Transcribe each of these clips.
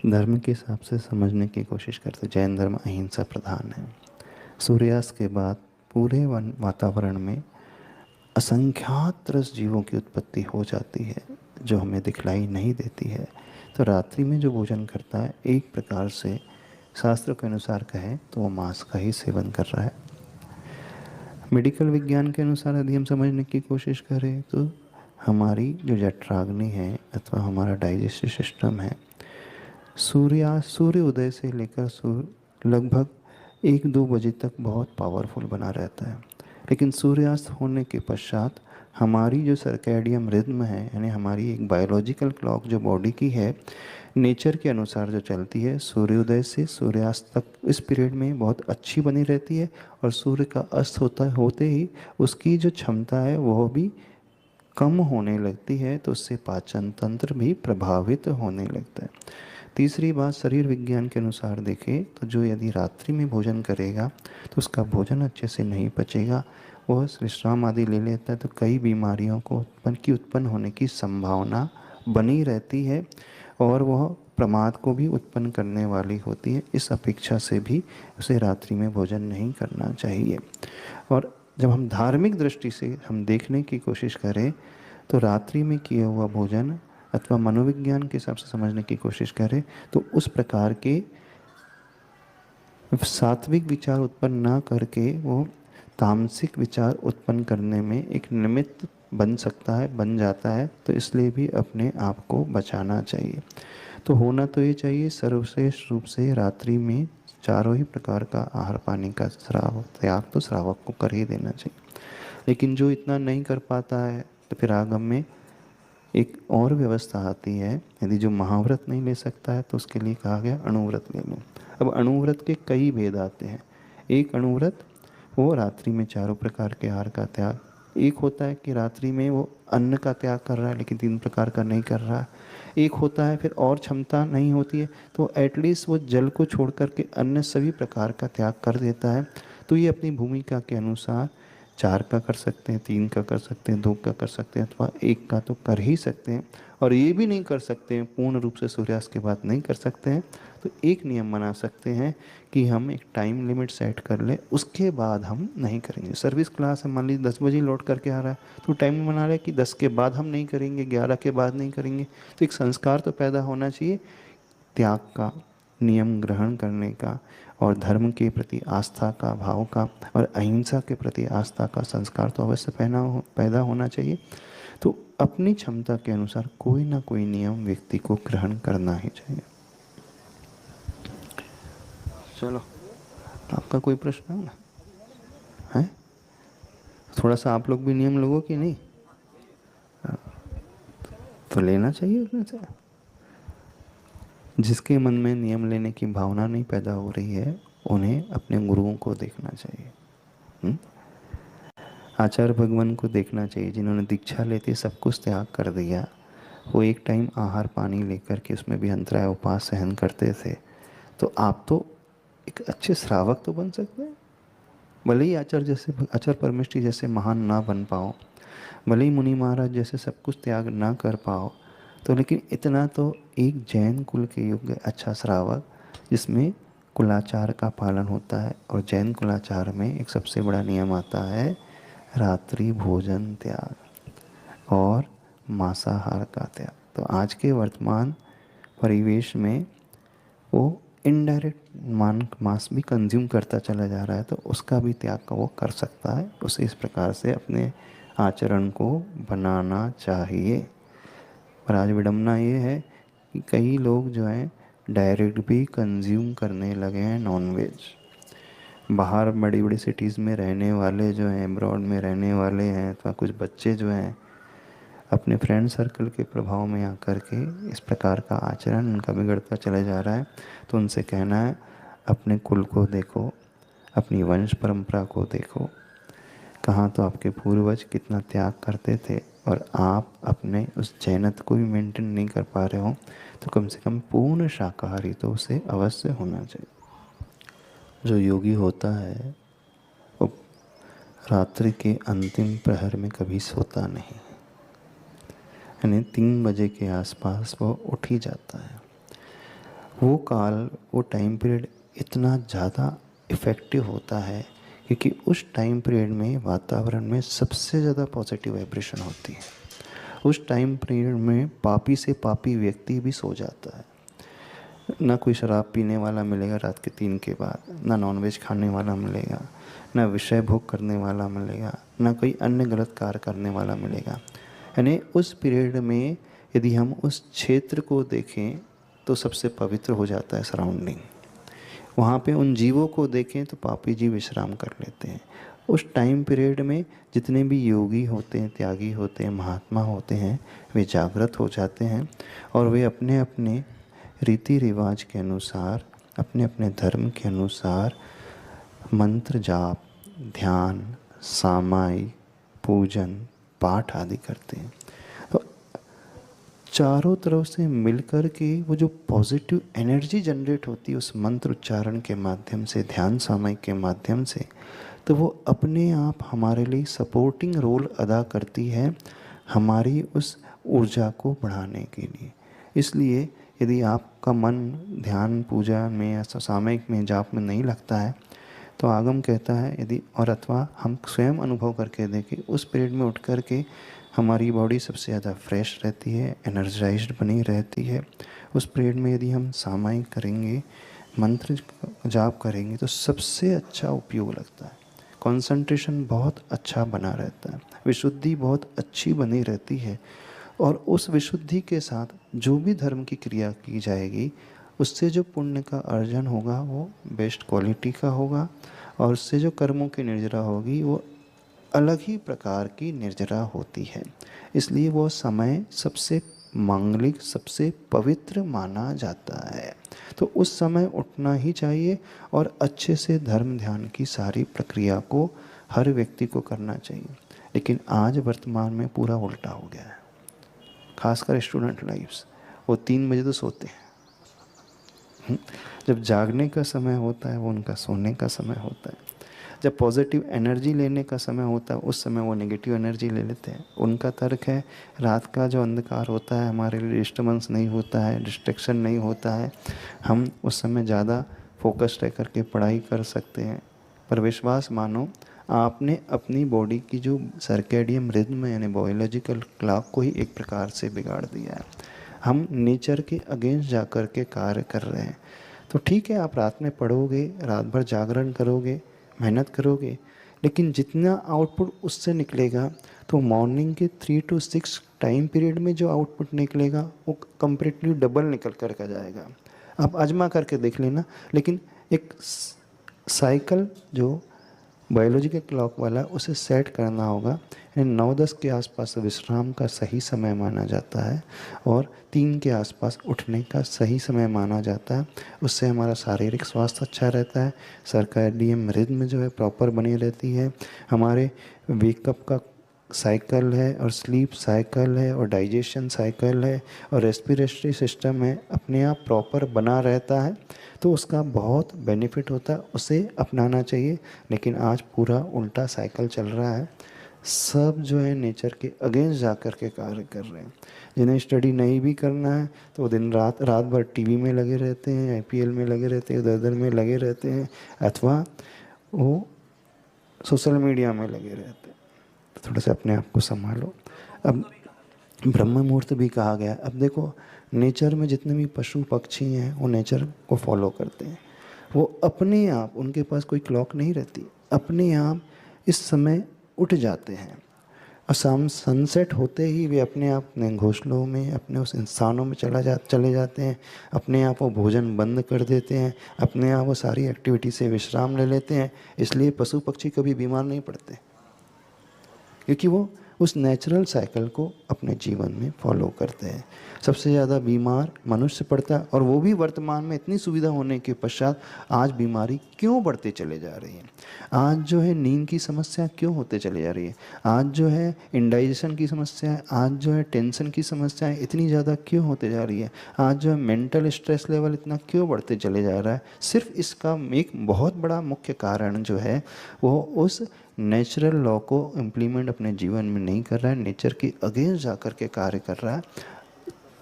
धर्म के हिसाब से समझने की कोशिश करते। जैन धर्म अहिंसा प्रधान है। सूर्यास्त के बाद पूरे वन वातावरण में असंख्यात रस जीवों की उत्पत्ति हो जाती है जो हमें दिखलाई नहीं देती है। तो रात्रि में जो भोजन करता है एक प्रकार से शास्त्र के अनुसार कहें तो वो मांस का ही सेवन कर रहा है। मेडिकल विज्ञान के अनुसार यदि हम समझने की कोशिश करें तो हमारी जो जठराग्नि है अथवा हमारा डाइजेस्टिव सिस्टम है, सूर्य उदय से लेकर सूर्य लगभग 1-2 बजे तक बहुत पावरफुल बना रहता है। लेकिन सूर्यास्त होने के पश्चात हमारी जो सर्कैडियम रिद्म है, यानी हमारी एक बायोलॉजिकल क्लॉक जो बॉडी की है, नेचर के अनुसार जो चलती है, सूर्योदय से सूर्यास्त तक इस पीरियड में बहुत अच्छी बनी रहती है। और सूर्य का अस्त होते ही उसकी जो क्षमता है वह भी कम होने लगती है। तो उससे पाचन तंत्र भी प्रभावित होने लगता है। तीसरी बात, शरीर विज्ञान के अनुसार देखें तो जो यदि रात्रि में भोजन करेगा तो उसका भोजन अच्छे से नहीं पचेगा, वह विश्राम आदि ले लेता है तो कई बीमारियों को उत्पन्न होने की संभावना बनी रहती है और वह प्रमाद को भी उत्पन्न करने वाली होती है। इस अपेक्षा से भी उसे रात्रि में भोजन नहीं करना चाहिए। और जब हम धार्मिक दृष्टि से हम देखने की कोशिश करें तो रात्रि में किया हुआ भोजन अथवा मनोविज्ञान के हिसाब से समझने की कोशिश करें तो उस प्रकार के सात्विक विचार उत्पन्न ना करके वो तामसिक विचार उत्पन्न करने में एक निमित्त बन सकता है, बन जाता है। तो इसलिए भी अपने आप को बचाना चाहिए। तो होना तो ये चाहिए सर्वश्रेष्ठ रूप से रात्रि में चारों ही प्रकार का आहार पानी का त्याग तो श्रावक को कर ही देना चाहिए। लेकिन जो इतना नहीं कर पाता है तो फिर आगम में एक और व्यवस्था आती है। यदि जो महाव्रत नहीं ले सकता है तो उसके लिए कहा गया अणुव्रत ले लो। अब अणुव्रत के कई भेद आते हैं। एक अणुव्रत वो रात्रि में चारों प्रकार के आहार का त्याग, एक होता है कि रात्रि में वो अन्न का त्याग कर रहा है लेकिन 3 प्रकार का नहीं कर रहा है। एक होता है फिर और क्षमता नहीं होती है तो एटलीस्ट वो जल को छोड़ करके अन्य सभी प्रकार का त्याग कर देता है। तो ये अपनी भूमिका के अनुसार 4 का कर सकते हैं, 3 का कर सकते हैं, 2 का कर सकते हैं अथवा 1 का तो कर ही सकते हैं। और ये भी नहीं कर सकते हैं, पूर्ण रूप से सूर्यास्त के बाद नहीं कर सकते हैं, तो एक नियम बना सकते हैं कि हम एक टाइम लिमिट सेट कर लें, उसके बाद हम नहीं करेंगे। सर्विस क्लास है, मान लीजिए 10 बजे लौट करके आ रहा है तो टाइम बना रहा है कि 10 के बाद हम नहीं करेंगे, 11 के बाद नहीं करेंगे। तो एक संस्कार तो पैदा होना चाहिए त्याग का, नियम ग्रहण करने का और धर्म के प्रति आस्था का भाव का और अहिंसा के प्रति आस्था का संस्कार तो अवश्य पैदा होना चाहिए। तो अपनी क्षमता के अनुसार कोई ना कोई नियम व्यक्ति को ग्रहण करना ही चाहिए। चलो, आपका कोई प्रश्न है ना? है थोड़ा सा आप लोग भी नियम लोगों की नहीं तो लेना चाहिए उसमें से। जिसके मन में नियम लेने की भावना नहीं पैदा हो रही है उन्हें अपने गुरुओं को देखना चाहिए। आचार्य भगवान को देखना चाहिए जिन्होंने दीक्षा लेते सब कुछ त्याग कर दिया। वो एक टाइम आहार पानी लेकर के उसमें भी अंतराय उपास सहन करते थे। तो आप तो एक अच्छे श्रावक तो बन सकते हैं। भले ही आचार्य परमेष्ठी जैसे महान ना बन पाओ, भले ही मुनि महाराज जैसे सब कुछ त्याग ना कर पाओ, तो लेकिन इतना तो एक जैन कुल के योग्य अच्छा श्रावक जिसमें कुलाचार का पालन होता है। और जैन कुलाचार में एक सबसे बड़ा नियम आता है रात्रि भोजन त्याग और मांसाहार का त्याग। तो आज के वर्तमान परिवेश में वो इनडायरेक्ट मांस भी कंज्यूम करता चला जा रहा है, तो उसका भी त्याग का वो कर सकता है। उसे इस प्रकार से अपने आचरण को बनाना चाहिए। पर आज विडम्बना ये है कि कई लोग जो हैं डायरेक्ट भी कंज्यूम करने लगे हैं नॉनवेज। बाहर बड़ी बड़ी सिटीज़ में रहने वाले जो हैं, अब्रॉड में रहने वाले हैं अथवा कुछ बच्चे जो हैं अपने फ्रेंड सर्कल के प्रभाव में आकर के इस प्रकार का आचरण उनका बिगड़ता चला जा रहा है। तो उनसे कहना है अपने कुल को देखो, अपनी वंश परंपरा को देखो, कहाँ तो आपके पूर्वज कितना त्याग करते थे और आप अपने उस जैनत को भी मेंटेन नहीं कर पा रहे हो, तो कम से कम पूर्ण शाकाहारी तो उसे अवश्य होना चाहिए। जो योगी होता है वो रात्रि के अंतिम प्रहर में कभी सोता नहीं, यानी 3 बजे के आसपास वो उठ ही जाता है। वो काल, वो टाइम पीरियड इतना ज़्यादा इफ़ेक्टिव होता है क्योंकि उस टाइम पीरियड में वातावरण में सबसे ज़्यादा पॉजिटिव वाइब्रेशन होती है। उस टाइम पीरियड में पापी से पापी व्यक्ति भी सो जाता है। ना कोई शराब पीने वाला मिलेगा रात के 3 के बाद, ना नॉनवेज खाने वाला मिलेगा, ना विषय भोग करने वाला मिलेगा, ना कोई अन्य गलत कार्य करने वाला मिलेगा। यानी उस पीरियड में यदि हम उस क्षेत्र को देखें तो सबसे पवित्र हो जाता है सराउंडिंग। वहाँ पे उन जीवों को देखें तो पापी जीव विश्राम कर लेते हैं। उस टाइम पीरियड में जितने भी योगी होते हैं, त्यागी होते हैं, महात्मा होते हैं, वे जागृत हो जाते हैं और वे अपने अपने रीति रिवाज के अनुसार, अपने अपने धर्म के अनुसार मंत्र जाप, ध्यान, सामाई, पूजन, पाठ आदि करते हैं। तो चारों तरफ से मिलकर के वो जो पॉजिटिव एनर्जी जनरेट होती है उस मंत्र उच्चारण के माध्यम से, ध्यान सामायिक के माध्यम से, तो वो अपने आप हमारे लिए सपोर्टिंग रोल अदा करती है हमारी उस ऊर्जा को बढ़ाने के लिए। इसलिए यदि आपका मन ध्यान पूजा में या सामायिक में जाप में नहीं लगता है तो आगम कहता है यदि, और अथवा हम स्वयं अनुभव करके देखें, उस पीरियड में उठ कर के हमारी बॉडी सबसे ज़्यादा फ्रेश रहती है, एनर्जाइज्ड बनी रहती है। उस पीरियड में यदि हम सामायिक करेंगे, मंत्र जाप करेंगे तो सबसे अच्छा उपयोग लगता है। कंसंट्रेशन बहुत अच्छा बना रहता है, विशुद्धि बहुत अच्छी बनी रहती है और उस विशुद्धि के साथ जो भी धर्म की क्रिया की जाएगी उससे जो पुण्य का अर्जन होगा वो बेस्ट क्वालिटी का होगा और उससे जो कर्मों की निर्जरा होगी वो अलग ही प्रकार की निर्जरा होती है। इसलिए वो समय सबसे मांगलिक, सबसे पवित्र माना जाता है। तो उस समय उठना ही चाहिए और अच्छे से धर्म ध्यान की सारी प्रक्रिया को हर व्यक्ति को करना चाहिए। लेकिन आज वर्तमान में पूरा उल्टा हो गया है, खासकर स्टूडेंट लाइफ्स। वो 3 बजे तो सोते हैं। जब जागने का समय होता है वो उनका सोने का समय होता है। जब पॉजिटिव एनर्जी लेने का समय होता है उस समय वो नेगेटिव एनर्जी ले लेते हैं। उनका तर्क है रात का जो अंधकार होता है हमारे लिए डिस्टर्बेंस नहीं होता है, डिस्ट्रैक्शन नहीं होता है, हम उस समय ज़्यादा फोकस रह करके पढ़ाई कर सकते हैं। पर विश्वास मानो, आपने अपनी बॉडी की जो सर्केडियम रिदम यानी बायोलॉजिकल क्लॉक को ही एक प्रकार से बिगाड़ दिया है। हम नेचर के अगेंस्ट जा कर के कार्य कर रहे हैं। तो ठीक है, आप रात में पढ़ोगे, रात भर जागरण करोगे, मेहनत करोगे, लेकिन जितना आउटपुट उससे निकलेगा तो मॉर्निंग के 3 to 6 टाइम पीरियड में जो आउटपुट निकलेगा वो कम्प्लीटली डबल निकल कर के जाएगा। आप आजमा करके देख लेना। लेकिन एक साइकिल जो बायोलॉजी के क्लॉक वाला उसे सेट करना होगा। यानी 9-10 के आसपास विश्राम का सही समय माना जाता है और 3 के आसपास उठने का सही समय माना जाता है। उससे हमारा शारीरिक स्वास्थ्य अच्छा रहता है, सर्कैडियन रिदम जो है प्रॉपर बनी रहती है, हमारे वेकअप का साइकिल है और स्लीप साइकिल है और डाइजेशन साइकिल है और रेस्पिरेटरी सिस्टम है, अपने आप प्रॉपर बना रहता है। तो उसका बहुत बेनिफिट होता है, उसे अपनाना चाहिए। लेकिन आज पूरा उल्टा साइकिल चल रहा है, सब जो है नेचर के अगेंस्ट जा कर के कार्य कर रहे हैं। जिन्हें स्टडी नहीं भी करना है तो दिन रात भर टीवी में लगे रहते हैं, आईपीएल में लगे रहते हैं, उधर उधर में लगे रहते हैं, अथवा वो सोशल मीडिया में लगे रहते हैं। तो थोड़ा सा अपने आप को संभालो। अब ब्रह्म मुहूर्त भी कहा गया। अब देखो, नेचर में जितने भी पशु पक्षी हैं वो नेचर को फॉलो करते हैं। वो अपने आप, उनके पास कोई क्लॉक नहीं रहती, अपने आप इस समय उठ जाते हैं और शाम सनसेट होते ही वे अपने आप अपने घोंसलों में, अपने उस इंसानों में चले जाते हैं। अपने आप वो भोजन बंद कर देते हैं, अपने आप वो सारी एक्टिविटी से विश्राम ले लेते हैं। इसलिए पशु पक्षी कभी बीमार नहीं पड़ते, क्योंकि वो उस नेचुरल साइकिल को अपने जीवन में फॉलो करते हैं। सबसे ज़्यादा बीमार मनुष्य पड़ता है और वो भी वर्तमान में इतनी सुविधा होने के पश्चात आज बीमारी क्यों बढ़ते चले जा रही है। आज जो है नींद की समस्या क्यों होते चले जा रही है, आज जो है इंडाइजेशन की समस्या है, आज जो है टेंशन की समस्या है इतनी ज़्यादा क्यों होते जा रही है, आज जो है मेंटल स्ट्रेस लेवल इतना क्यों बढ़ते चले जा रहा है। सिर्फ इसका एक बहुत बड़ा मुख्य कारण जो है वो उस नेचुरल लॉ को इम्प्लीमेंट अपने जीवन में नहीं कर रहा है, नेचर के अगेंस्ट जा कर के कार्य कर रहा है।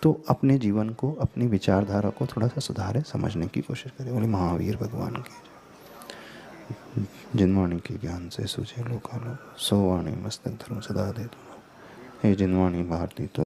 तो अपने जीवन को, अपनी विचारधारा को थोड़ा सा सुधारे, समझने की कोशिश करें। बोले महावीर भगवान की। जिनवाणी के ज्ञान से सूझे लोकालोक, सो वाणी मस्तक धर्म सदा दे। हे जिनवाणी भारती तो